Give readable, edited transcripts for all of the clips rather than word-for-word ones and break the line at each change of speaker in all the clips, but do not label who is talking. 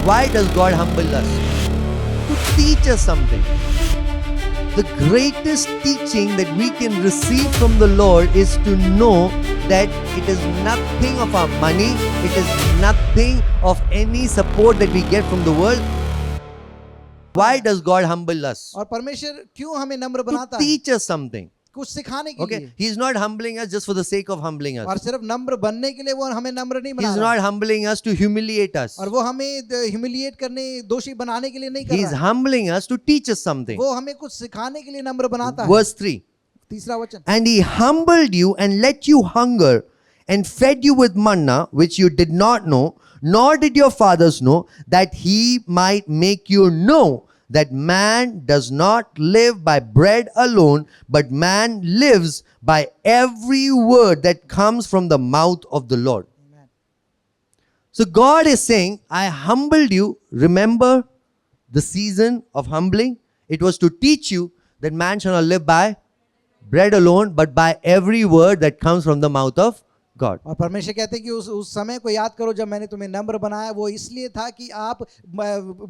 Why does God humble us? To teach us something. The greatest teaching that we can receive from the Lord is to know that it is nothing of our money, it is nothing of any support that we get from the world. Why does God humble us?
और परमेश्वर क्यों हमें नम्र
To
बनाता है?
teach us something.
कुछ सिखाने के
Okay,
लिए।
He is not humbling us just for the sake of humbling
और
us.
सिर्फ नम्र बनने के लिए वो हमें नम्र नहीं
He
बना
is
रहा।
not humbling us to humiliate us.
और वो हमें ह्यूमिलिएट करने, दोषी बनाने के लिए नहीं कर
He is
रहा है।
humbling us to teach us something.
वो हमें कुछ सिखाने के लिए नम्र बनाता है।
Verse 3.
तीसरा वचन।
And He humbled you and let you hunger and fed you with manna which you did not know, nor did your fathers know, that He might make you know that man does not live by bread alone, but man lives by every word that comes from the mouth of the Lord.
Amen.
So God is saying, I humbled you. Remember the season of humbling? It was to teach you that man shall not live by bread alone, but by every word that comes from the mouth of God.
और परमेश्वर कहते हैं कि उस समय को याद करो जब मैंने तुम्हें नम्र बनाया, वो इसलिए था कि आप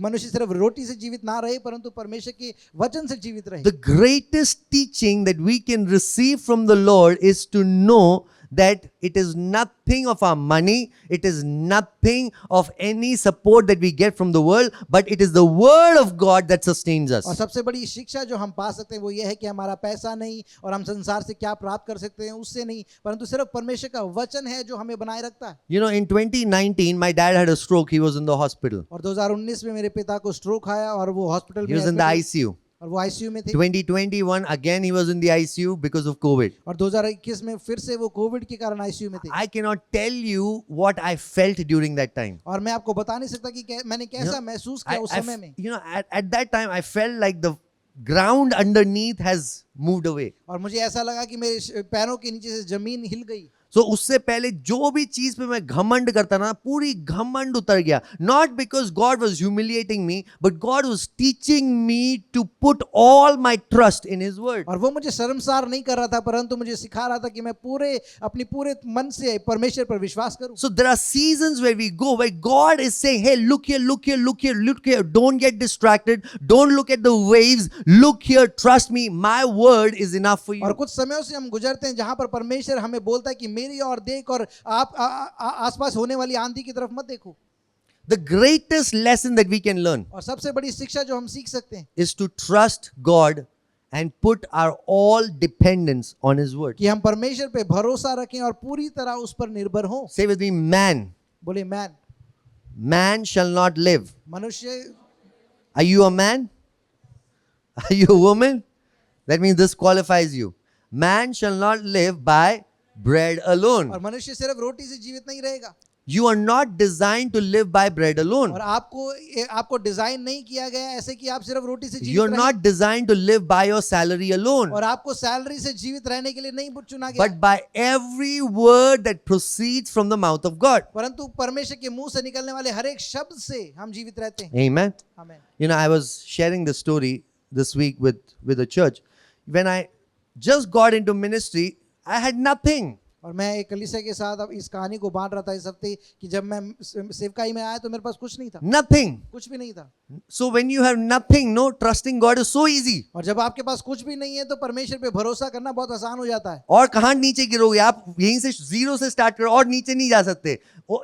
मनुष्य सिर्फ रोटी से जीवित ना रहे परंतु परमेश्वर के वचन से जीवित रहे।
The greatest teaching that we can receive from the Lord is to know that it is nothing of our money, it is nothing of any support that we get from the world, but it is the word of God that sustains us.
और सबसे बड़ी शिक्षा जो हम पा सकते हैं वो ये है कि हमारा पैसा नहीं और हम संसार से क्या प्राप्त कर सकते हैं उससे नहीं, परंतु सिर्फ परमेश्वर का वचन है जो हमें बनाए रखता है।
You know, in 2019, my dad had a stroke. He was in the hospital.
और 2019 में मेरे पिता को स्ट्रोक आया और वो हॉस्पिटल
He
में
was in the
admit
ICU.
और वो आईसीयू में थे।
2021, again he was in the ICU because of COVID.
और 2021 में फिर से वो कोविड के कारण आईसीयू में थे।
I cannot tell you what I felt during that time.
और मैं आपको बता नहीं सकता कि मैंने कैसा महसूस किया उस समय में।
You know, at that time, I felt like the ground underneath has moved away.
और मुझे ऐसा लगा कि मेरे पैरों के नीचे से जमीन हिल गई।
So उससे पहले जो भी चीज पे मैं घमंड करता ना, पूरी घमंड उतर गया. Not because God was humiliating me, but God was teaching me to put all my trust in His word.
और वो मुझे शर्मसार नहीं कर रहा था परंतु मुझे सिखा रहा था कि मैं अपनी पूरे मन से परमेश्वर पर विश्वास करूं।
So there are seasons where we go, where God is saying, hey, look here, look here, look here, look here. Don't get distracted. Don't look at the waves. Look here, trust me. My word is enough for you.
और कुछ समयों से हम गुजरते हैं जहां पर परमेश्वर हमें बोलता है कि मेरी ओर देख और आप आसपास होने वाली आंधी की तरफ मत देखो।
The greatest lesson that we can learn
और सबसे बड़ी शिक्षा जो हम सीख सकते हैं
is to trust God and put our all dependence on His word.
कि हम परमेश्वर पे भरोसा रखें और पूरी तरह उस पर निर्भर हों।
Say with me, man.
बोले
Man shall not live.
मनुष्य।
Are you a man? Are you a woman? That means this qualifies you. Man shall not live by bread alone.
और मनुष्य सिर्फ रोटी से जीवित नहीं रहेगा।
You are not designed to live by bread alone.
और आपको डिजाइन नहीं किया गया ऐसे कि आप सिर्फ रोटी से जीवित
You're
रहें।
not designed to live by your salary alone,
और आपको सैलरी से जीवित रहने के लिए नहीं चुना गया।
but by every word that proceeds from the mouth of God.
परंतु परमेश्वर के मुंह से निकलने वाले हर एक शब्द से हम जीवित रहते हैं।
Amen.
आमीन।
You know, I was sharing the story this week with the church. When I just got into ministry, I had nothing.
और मैं एक कलीसिया के साथ अब इस कहानी को बांट रहा था इस हफ्ते कि जब मैं सेवकाई में आया तो मेरे पास कुछ नहीं था।
Nothing.
कुछ भी नहीं था।
So when you have nothing, no, trusting God is so easy.
और जब आपके पास कुछ भी नहीं है तो परमेश्वर पे भरोसा करना बहुत आसान हो जाता है।
और कहाँ नीचे गिरोगे आप? यहीं से जीरो से स्टार्ट करो और नीचे नहीं जा सकते.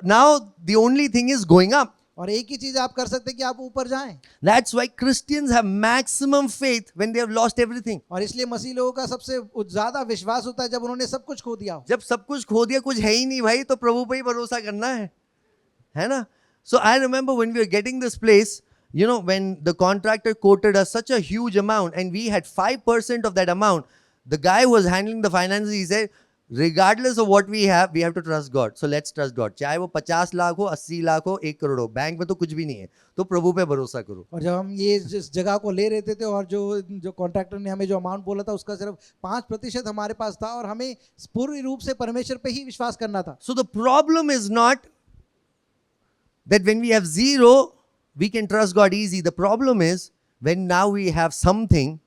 Now the only thing is going up.
और एक ही चीज आप कर सकते हैं कि आप ऊपर जाएं।
That's why Christians have maximum faith when they have lost everything.
और इसलिए मसीह लोगों का सबसे ज्यादा विश्वास होता है जब उन्होंने सब कुछ खो दिया हो।
जब सब कुछ खो दिया, कुछ है ही नहीं भाई, तो प्रभु पे ही भरोसा करना है ना? So I remember when we were getting this place, you know, when the contractor quoted us such a huge amount and we had 5% of that amount, the guy who was handling the finances, he said, regardless of what we have to trust God. So let's trust God. चाहे वो 50 लाख हो, 80 लाख हो, 1 करोड़ हो, bank में तो कुछ भी नहीं है, तो प्रभु पे भरोसा करो।
और जब हम ये जिस जगह को ले रहे थे और जो कॉन्ट्रैक्टर ने हमें जो अमाउंट बोला था उसका सिर्फ 5% हमारे पास था और हमें पूर्ण रूप से परमेश्वर पे ही विश्वास करना था।
So the problem is not that when we have zero, we can trust God easy. The problem is when now we have something,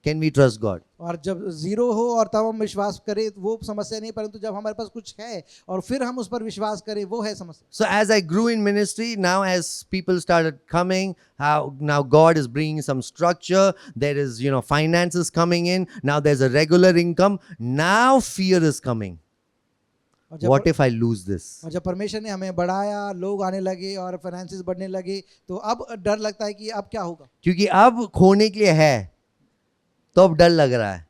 can we trust God?
और जब जीरो हो और तब हम विश्वास करें वो समस्या नहीं, परंतु जब हमारे पास कुछ है और फिर हम उस पर विश्वास करें वो है समस्या।
So as I grew in ministry, now as people started coming, how now God is bringing some structure. There is, finances coming in. Now there's a regular income. Now fear is coming.
और जब
What if I lose this?
और जब परमेश्वर ने हमें बढ़ाया, लोग आने लगे और फाइनेंसेस बढ़ने लगे, तो अब डर लगता है कि अब क्या होगा।
क्योंकि अब खोने के लिए है, तो अब डर लग रहा है.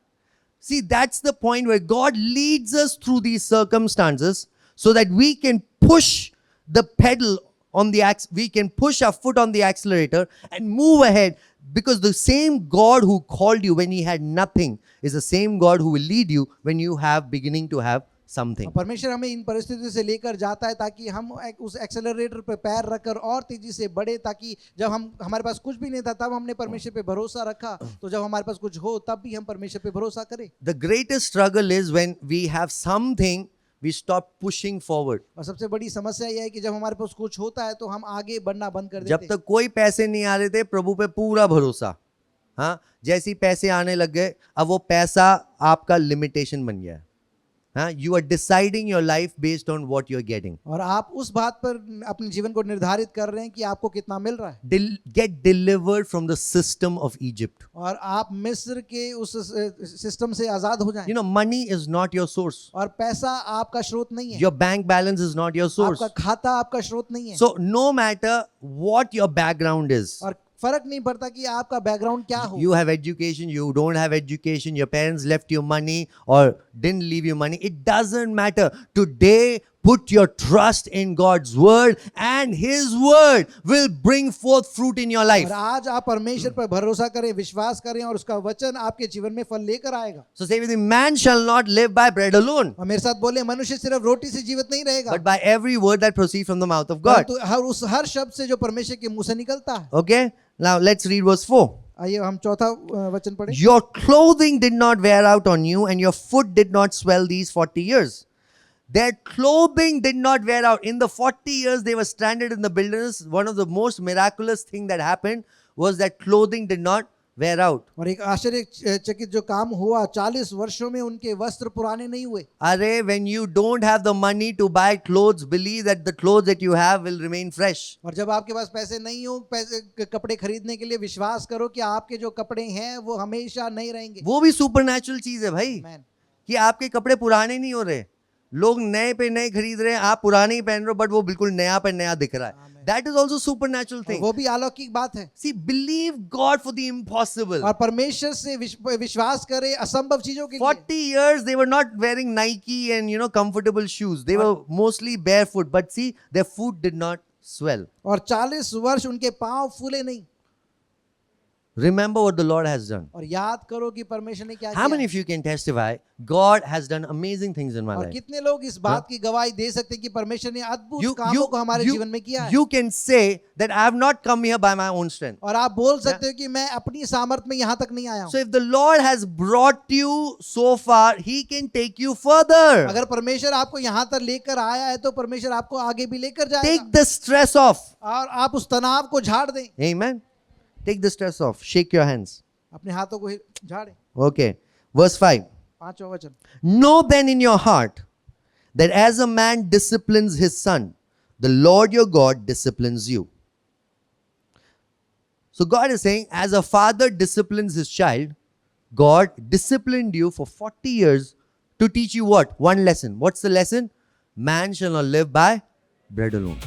See, that's the point where God leads us through these circumstances so that we can push the pedal on the we can push our foot on the accelerator and move ahead, because the same God who called you when he had nothing is the same God who will lead you when you have beginning to have something.
परमेश्वर हमें इन परिस्थितियों से लेकर जाता है ताकि हम उस एक्सेलरेटर पे पैर रखकर और तेजी से बढ़े, ताकि जब हम हमारे पास कुछ भी नहीं था तब हमने परमेश्वर पे भरोसा रखा, तो जब हमारे पास कुछ हो तब भी हम परमेश्वर पे भरोसा करें।
The greatest struggle is when we have something, we stop pushing forward.
और सबसे बड़ी समस्या यह है कि जब हमारे पास कुछ होता है तो हम आगे बढ़ना बंद कर
जब
देते हैं।
तक कोई पैसे नहीं आ रहे थे, प्रभु पे पूरा भरोसा. हाँ, जैसे ही पैसे आने लग गए, अब वो पैसा आपका लिमिटेशन बन गया है. हाँ, you are deciding your life based on what you're getting.
और आप उस बात पर अपने जीवन को निर्धारित कर रहे हैं कि आपको कितना मिल रहा है।
Get delivered from the system of Egypt.
और आप मिस्र के उस सिस्टम से आजाद हो जाएं।
Money is not your source.
और पैसा आपका स्रोत नहीं है।
Your bank balance is not your source.
आपका खाता आपका स्रोत नहीं है।
So no matter what your background is,
और फर्क नहीं पड़ता कि आपका बैकग्राउंड क्या हो।
you have education, you don't have education, your parents left you money or didn't leave you money, it doesn't matter. Today, put your trust in God's word and his word will bring forth fruit in your life.
और आज आप परमेश्वर पर भरोसा करें, विश्वास करें और उसका वचन आपके जीवन में फल लेकर आएगा।
So say with me, man shall not live by bread alone,
और मेरे साथ बोले, मनुष्य सिर्फ रोटी से जीवित नहीं रहेगा,
but by every word that proceeds from the mouth of God.
परंतु हर शब्द से जो परमेश्वर के मुंह से निकलता है।
Okay, now let's read verse 4.
आइए हम चौथा वचन पढ़ें।
Your clothing did not wear out on you, and your foot did not swell these 40 years. Their clothing did not wear out. In the 40 years they were stranded in the wilderness, one of the most miraculous thing that happened was that clothing did not wear out.
और एक आश्चर्यचकित जो काम हुआ, 40 वर्षों में उनके वस्त्र पुराने नहीं हुए।
Arey, when you don't have the money to buy clothes, believe that the clothes that you have will remain fresh.
और जब आपके पास पैसे नहीं हो कपड़े खरीदने के लिए, विश्वास करो कि आपके जो कपड़े हैं वो हमेशा नहीं रहेंगे।
वो भी supernatural चीज है भाई,
Amen.
कि आपके कपड़े पुराने नहीं हो रहे, लोग नए पे नए खरीद रहे हैं, आप पुराने ही पहन रहे हो, बट वो बिल्कुल नया पे नया दिख रहा है. That is also supernatural thing.
वो भी अलौकिक बात है।
See, believe God for the impossible.
और परमेश्वर से विश्वास करें असंभव चीजों के लिए।
40 years they were not wearing Nike and comfortable shoes. They were mostly barefoot, but see, their foot did not swell.
और 40 वर्ष उनके पांव फूले नहीं।
Remember what the Lord has done.
और याद करो कि परमेश्वर ने क्या
How
किया।
many of you can testify God has done amazing things in my
और
life?
कितने लोग इस बात की गवाही दे सकते हैं कि परमेश्वर ने अद्भुत कामों को हमारे जीवन में किया है।
You can say that I have not come here by my own strength.
और आप बोल सकते हो कि मैं अपनी सामर्थ में यहाँ तक नहीं आया हूँ।
So if the Lord has brought you so far, He can take you further.
अगर परमेश्वर आपको यहाँ तक लेकर आया है तो परमेश्वर आपको आगे भी लेकर जाएगा।
Take the stress off.
और आप उस तनाव को झाड़ दें।
Amen. Take the stress off. Shake your hands.
अपने हाथों को झाड़ें।
Okay. Verse 5.
5वां वचन।
Know then in your heart that as a man disciplines his son, the Lord your God disciplines you. So God is saying, as a father disciplines his child, God disciplined you for 40 years to teach you what? One lesson. What's the lesson? Man shall not live by bread alone.